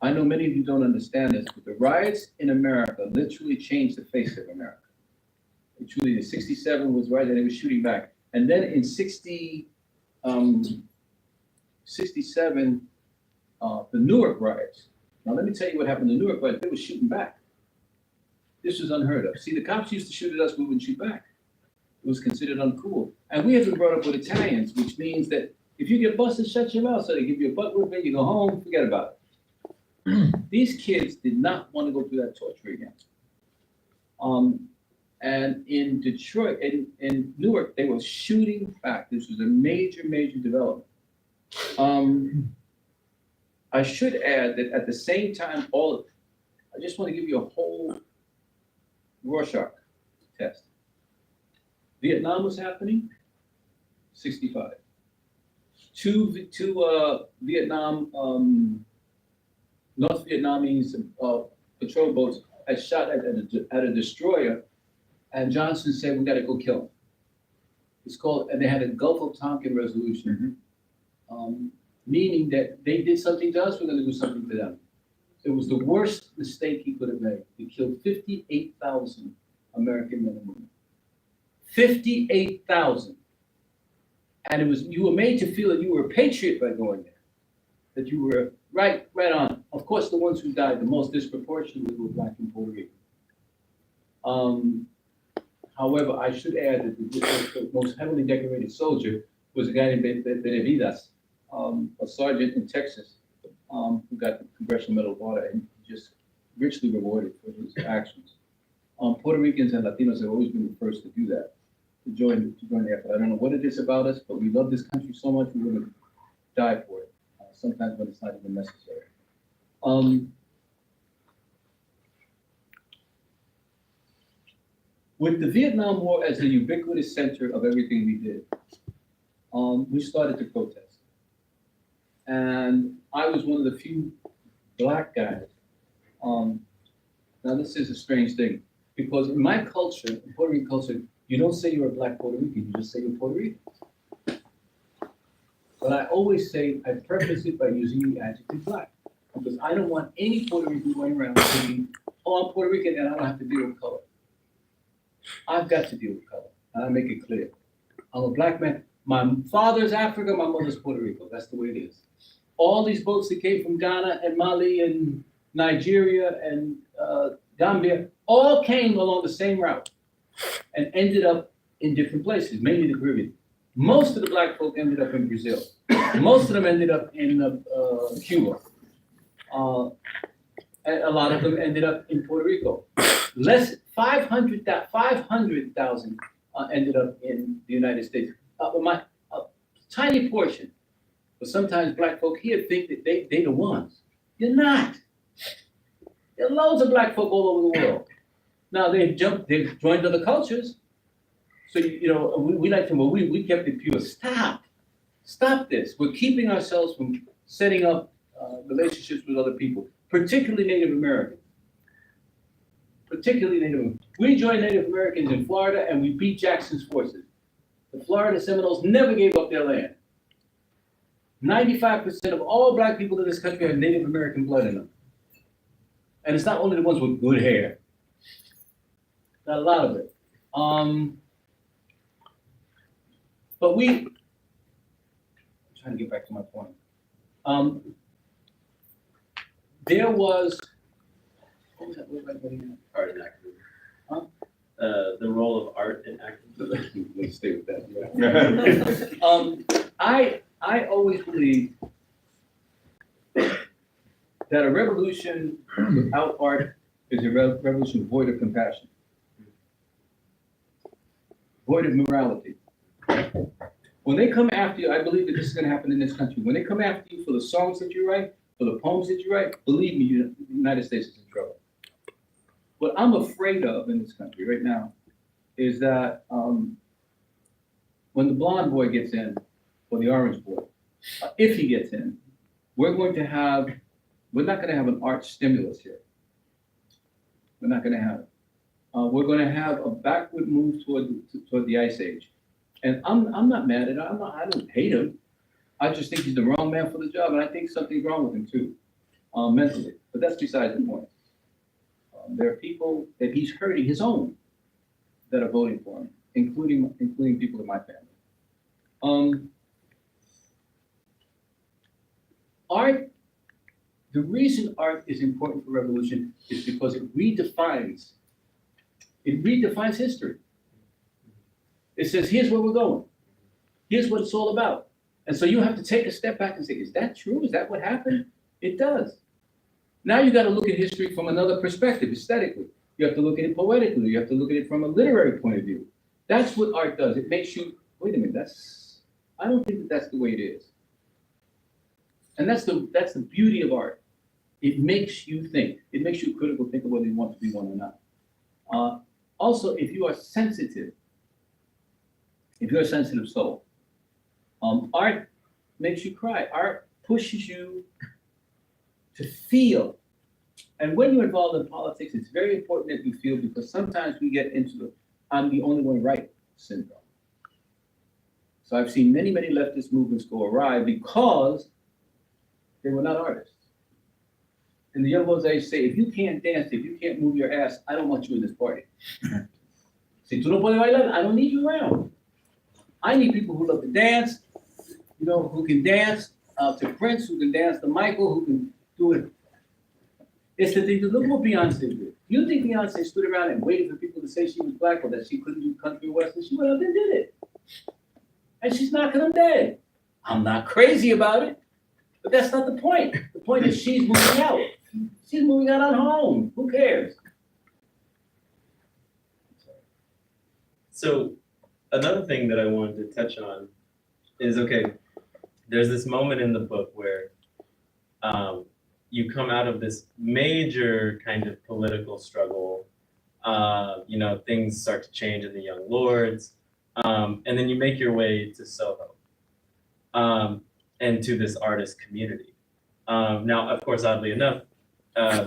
I know many of you don't understand this, but the riots in America literally changed the face of America. Truly, the '67 was right, and it was shooting back. And then in '67, the Newark riots. Now, let me tell you what happened in the Newark riots. They were shooting back. This was unheard of. See, the cops used to shoot at us, we wouldn't shoot back. It was considered uncool. And we had been brought up with Italians, which means that if you get busted, shut your mouth. So they give you a butt whipping, you go home, forget about it. These kids did not want to go through that torture again. And in Detroit, in Newark, they were shooting back. This was a major, major development. I should add that at the same time, I just want to give you a whole Rorschach test. Vietnam was happening, 65. Two Vietnam, North Vietnamese patrol boats had shot at a destroyer, and Johnson said, we got to go kill him. It's called, and they had a Gulf of Tonkin resolution, meaning that they did something to us, we're going to do something to them. It was the worst mistake he could have made. He killed 58,000 American men and women. 58,000. And you were made to feel that you were a patriot by going there, that you were right on. Of course, the ones who died the most disproportionately were Black and Puerto Rican. However, I should add that the most heavily decorated soldier was a guy named Benavides, a sergeant in Texas, who got the Congressional Medal of Honor and just richly rewarded for his actions. Puerto Ricans and Latinos have always been the first to do that, to join the effort. I don't know what it is about us, but we love this country so much we would die for it. Sometimes when it's not even necessary. With the Vietnam War as the ubiquitous center of everything we did, we started to protest. And I was one of the few Black guys. Now this is a strange thing, because in my culture, in Puerto Rican culture, you don't say you're a Black Puerto Rican, you just say you're Puerto Rican. But I always say, I preface it by using the adjective Black, because I don't want any Puerto Rican going around saying, oh, I'm Puerto Rican and I don't have to deal with color. I've got to deal with color, and I make it clear. I'm a Black man. My father's Africa, my mother's Puerto Rico. That's the way it is. All these boats that came from Ghana and Mali and Nigeria and Gambia all came along the same route and ended up in different places, mainly the Caribbean. Most of the Black folk ended up in Brazil. Most of them ended up in Cuba. And a lot of them ended up in Puerto Rico. 500,000 ended up in the United States. Tiny portion. But sometimes Black folk here think that they the ones. You're not. There are loads of Black folk all over the world. Now they've joined other cultures. So, we like to, we kept it pure. Stop this. We're keeping ourselves from setting up relationships with other people. particularly Native Americans. Particularly Native. We joined Native Americans in Florida and we beat Jackson's forces. The Florida Seminoles never gave up their land. 95% of all black people in this country have Native American blood in them. And it's not only the ones with good hair. Got a lot of it. But I'm trying to get back to my point. There was, what was that word right there? Art and activism. Huh? The role of art in activism. Let's stay with that. Yeah. I always believe that a revolution without art is a revolution void of compassion, void of morality. When they come after you, I believe that this is going to happen in this country. When they come after you for the songs that you write, for the poems that you write, believe me, the United States is in trouble. What I'm afraid of in this country right now is that when the blonde boy gets in, or the orange boy, if he gets in, we're not going to have an art stimulus here. We're not going to have it. We're going to have a backward move toward the Ice Age. And I'm not mad at him. I don't hate him. I just think he's the wrong man for the job, and I think something's wrong with him too, mentally. But that's besides the point. There are people that he's hurting, his own, that are voting for him, including people in my family. Art, the reason art is important for revolution is because it redefines history. It says, here's where we're going. Here's what it's all about. And so you have to take a step back and say, is that true? Is that what happened? It does. Now you got to look at history from another perspective, aesthetically. You have to look at it poetically. You have to look at it from a literary point of view. That's what art does. It makes you, wait a minute, I don't think that's the way it is. And that's the beauty of art. It makes you think. It makes you critical, think of whether you want to be one or not. Also, if you are sensitive, if you're a sensitive soul, art makes you cry. Art pushes you to feel. And when you're involved in politics, it's very important that you feel, because sometimes we get into the I'm the only one right syndrome. So I've seen many, many leftist movements go awry because they were not artists. And the young ones, I say, if you can't dance, if you can't move your ass, I don't want you in this party. Si tú no puedes bailar, I don't need you around. I need people who love to dance, who can dance to Prince, who can dance to Michael, who can do it. It's the thing to look what Beyonce did. You think Beyonce stood around and waited for people to say she was black or that she couldn't do country western? She went up and did it. And she's knocking them dead. I'm not crazy about it, but that's not the point. The point is she's moving out. She's moving out on her own. Who cares? So another thing that I wanted to touch on is, okay, there's this moment in the book where you come out of this major kind of political struggle. Things start to change in the Young Lords, and then you make your way to Soho and to this artist community. Now, of course, oddly enough,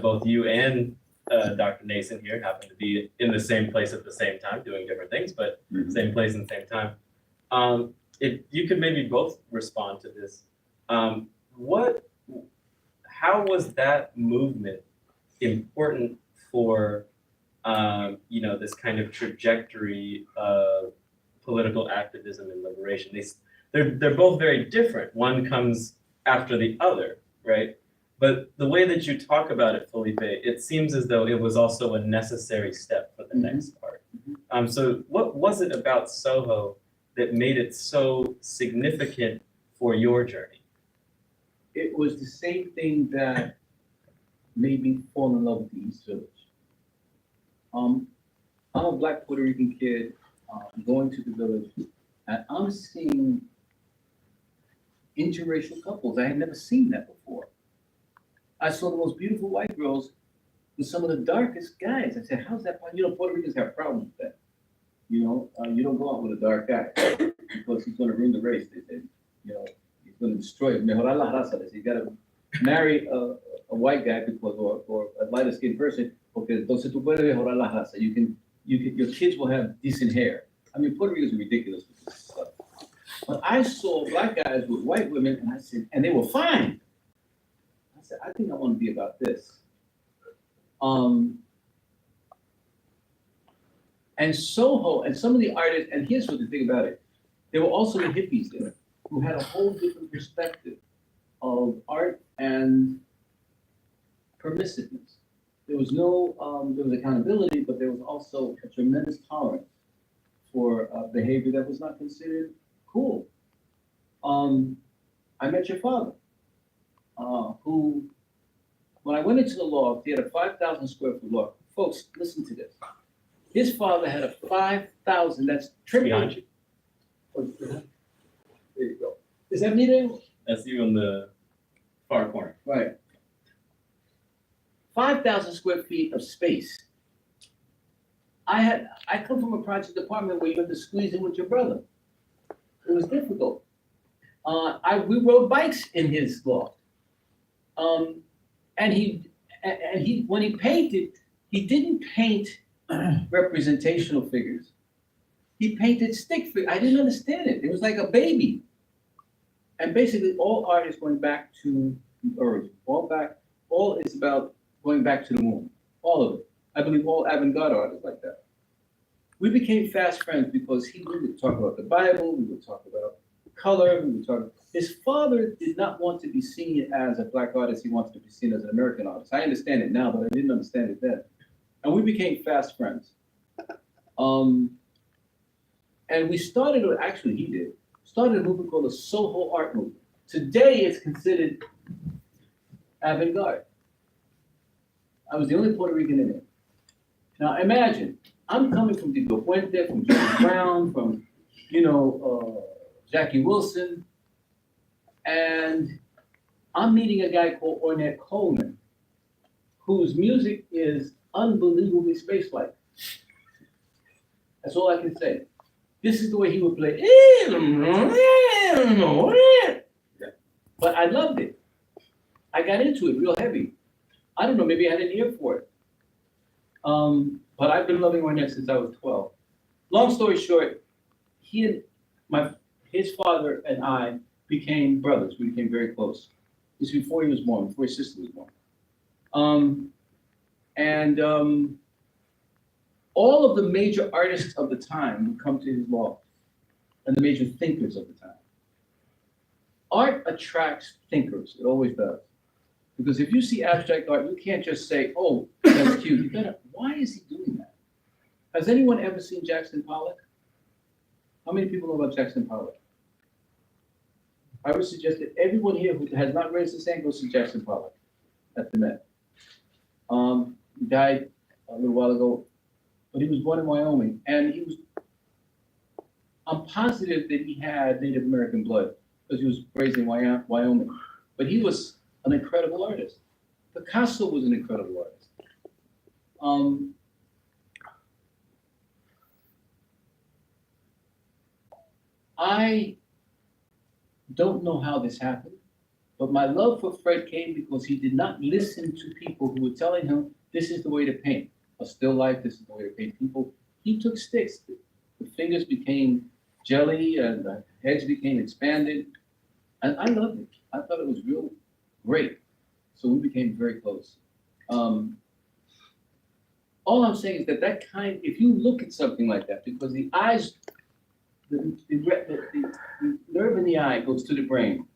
both you and Dr. Nason here happen to be in the same place at the same time, doing different things, but same place and same time. If you could maybe both respond to this, how was that movement important for this kind of trajectory of political activism and liberation? They're both very different. One comes after the other, right? But the way that you talk about it, Felipe, it seems as though it was also a necessary step for the next part. So what was it about Soho that made it so significant for your journey? It was the same thing that made me fall in love with the East Village. I'm a Black Puerto Rican kid going to the village, and I'm seeing interracial couples. I had never seen that before. I saw the most beautiful white girls with some of the darkest guys. I said, how's that? Puerto Ricans have problems with that. You don't go out with a dark guy because he's going to ruin the race. They said, he's going to destroy it. Mejorar la raza. They said, you got to marry a white guy because, or a lighter skinned person, porque entonces tú puedes mejorar la raza. Your kids will have decent hair. I mean, Puerto Ricans are ridiculous with this stuff. But I saw black guys with white women, and I said, and they were fine. I said, I think I want to be about this. And Soho, and some of the artists, and here's what the thing about it, there were also the hippies there, who had a whole different perspective of art and permissiveness. There was accountability, but there was also a tremendous tolerance for behavior that was not considered cool. I met your father, who, when I went into the loft, he had a 5,000 square foot loft. Folks, listen to this. His father had a 5,000, that's triple. Behind you. There you go. Is that me there? That's you in the far corner. Right. 5,000 square feet of space. I come from a project apartment where you had to squeeze in with your brother. It was difficult. We rode bikes in his loft. And he, when he painted, he didn't paint representational figures. He painted stick figures. I didn't understand it. It was like a baby. And basically, all art is going back to the earth. All is about going back to the moon. All of it. I believe all avant-garde art is like that. We became fast friends because we would talk about the Bible, we would talk about color, we would talk. His father did not want to be seen as a black artist. He wanted to be seen as an American artist. I understand it now, but I didn't understand it then. And we became fast friends. And we started, or actually he did, started a movement called the Soho Art Movement. Today it's considered avant-garde. I was the only Puerto Rican in it. Now imagine, I'm coming from Tito Puente, from James Brown, from, Jackie Wilson, and I'm meeting a guy called Ornette Coleman, whose music is unbelievably space-like. That's all I can say. This is the way he would play. But I loved it. I got into it real heavy. I don't know, maybe I had an ear for it. But I've been loving Ornette since I was 12. Long story short, his father and I became brothers. We became very close. This was before he was born, before his sister was born. All of the major artists of the time would come to his loft, and the major thinkers of the time. Art attracts thinkers, it always does. Because if you see abstract art, you can't just say, oh, that's cute. You gotta, why is he doing that? Has anyone ever seen Jackson Pollock? How many people know about Jackson Pollock? I would suggest that everyone here who has not raised his hand goes to Jackson Pollock at the Met. He died a little while ago, but he was born in Wyoming, and I'm positive that he had Native American blood because he was raised in Wyoming, but he was an incredible artist. Picasso was an incredible artist. I don't know how this happened, but my love for Fred came because he did not listen to people who were telling him, this is the way to paint. A still life, this is the way to paint people. He took sticks. The fingers became jelly and the heads became expanded. And I loved it. I thought it was real great. So we became very close. All I'm saying is that if you look at something like that, because the eyes, the nerve in the eye goes to the brain,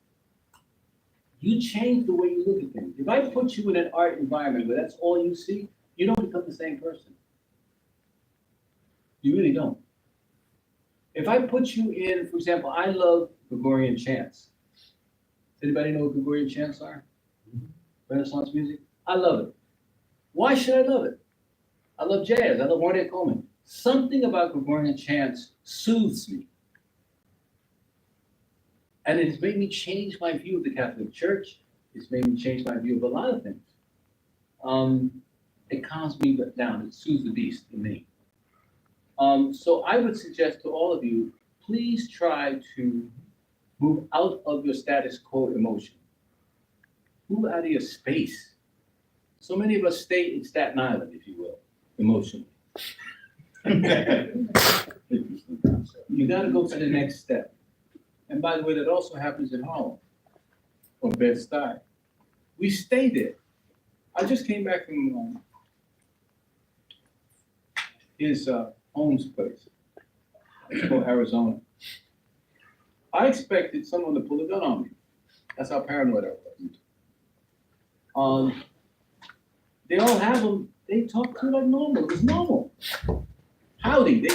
you change the way you look at things. If I put you in an art environment where that's all you see, you don't become the same person. You really don't. If I put you in, for example, I love Gregorian chants. Does anybody know what Gregorian chants are? Renaissance music? I love it. Why should I love it? I love jazz. I love Ornette Coleman. Something about Gregorian chants soothes me. And it has made me change my view of the Catholic Church. It's made me change my view of a lot of things. It calms me down. It soothes the beast in me. So I would suggest to all of you, please try to move out of your status quo emotion. Move out of your space. So many of us stay in Staten Island, if you will, emotionally. You gotta go to the next step. And by the way, that also happens in Harlem or Bed-Stuy. We stay there. I just came back from his Holmes place, it's called Arizona. I expected someone to pull a gun on me. That's how paranoid I was. They all have them. They talk to like normal. It's normal. Howdy.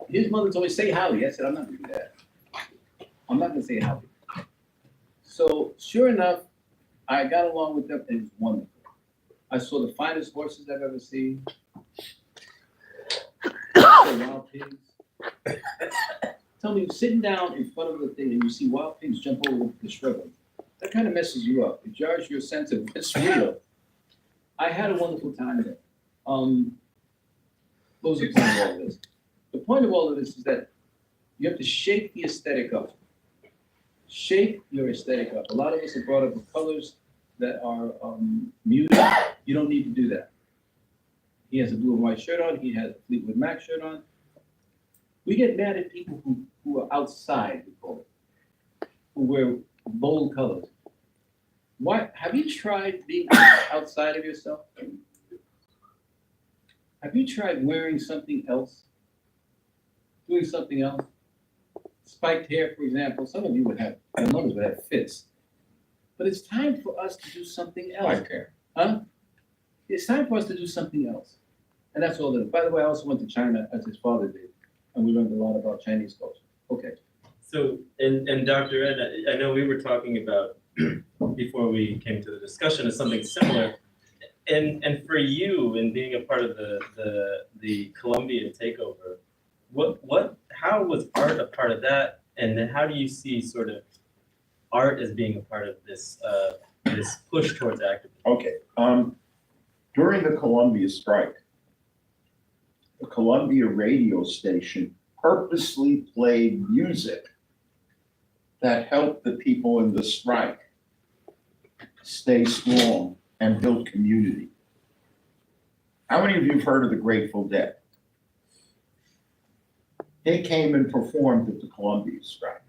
His mother told me, say howdy. I said, I'm not gonna do that. I'm not gonna say howdy. So sure enough, I got along with them and it was wonderful. I saw the finest horses I've ever seen. I saw wild pigs. Tell me, sitting down in front of the thing and you see wild pigs jump over the shrubbery, that kind of messes you up. It jars your sense of it's real. I had a wonderful time there. What was the point of all of this? The point of all of this is that you have to shake the aesthetic up. Shake your aesthetic up. A lot of us are brought up with colors that are muted. You don't need to do that. He has a blue and white shirt on. He has a Fleetwood Mac shirt on. We get mad at people who are outside, we call it, who wear bold colors. Why? Have you tried being outside of yourself? Have you tried wearing something else? Doing something else? Spiked hair, for example. Some of you would have, your mothers would have fits. But it's time for us to do something else. Spiked hair. Huh? It's time for us to do something else. And that's all it is. By the way, I also went to China as his father did, and we learned a lot about Chinese culture. Okay. So, and Dr. Ed, I know we were talking about before we came to the discussion is something similar. And for you in being a part of the Colombian takeover, how was art a part of that? And then how do you see sort of art as being a part of this this push towards activism? Okay, during the Columbia strike, the Columbia radio station purposely played music that helped the people in the strike stay strong and build community. How many of you have heard of the Grateful Dead? They came and performed at the Columbia strike.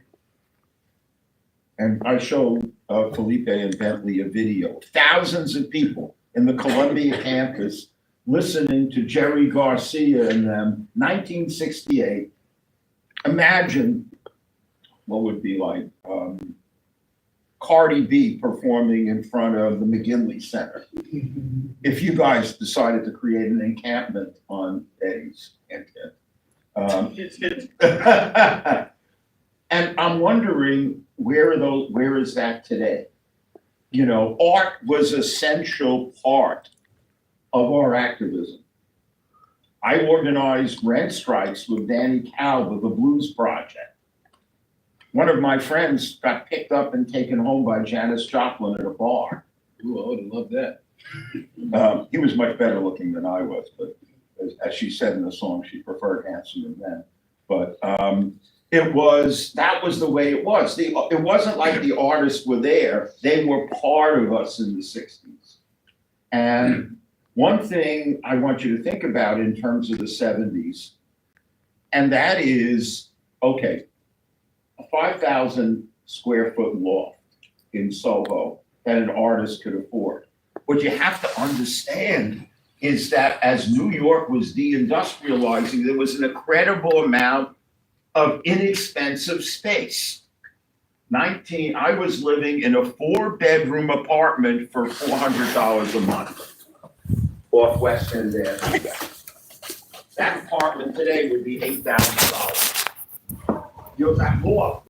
And I showed Felipe and Bentley a video. Thousands of people in the Columbia campus listening to Jerry Garcia and them, 1968. Imagine what would be like Cardi B performing in front of the McGinley Center. If you guys decided to create an encampment on Eddie's intent. And I'm wondering where is that today? You know, art was an essential part of our activism. I organized rent strikes with Danny Kalb of the Blues Project. One of my friends got picked up and taken home by Janis Joplin at a bar. Ooh, I would have loved that. He was much better looking than I was, but as she said in the song, she preferred handsomer men. But that was the way it was. It wasn't like the artists were there. They were part of us in the 60s. And one thing I want you to think about in terms of the 70s, and that is, okay, a 5,000 square foot loft in Soho that an artist could afford. What you have to understand is that as New York was deindustrializing, there was an incredible amount of inexpensive space. I was living in a 4-bedroom apartment for $400 a month off West End Avenue. That apartment today would be $8,000. That loft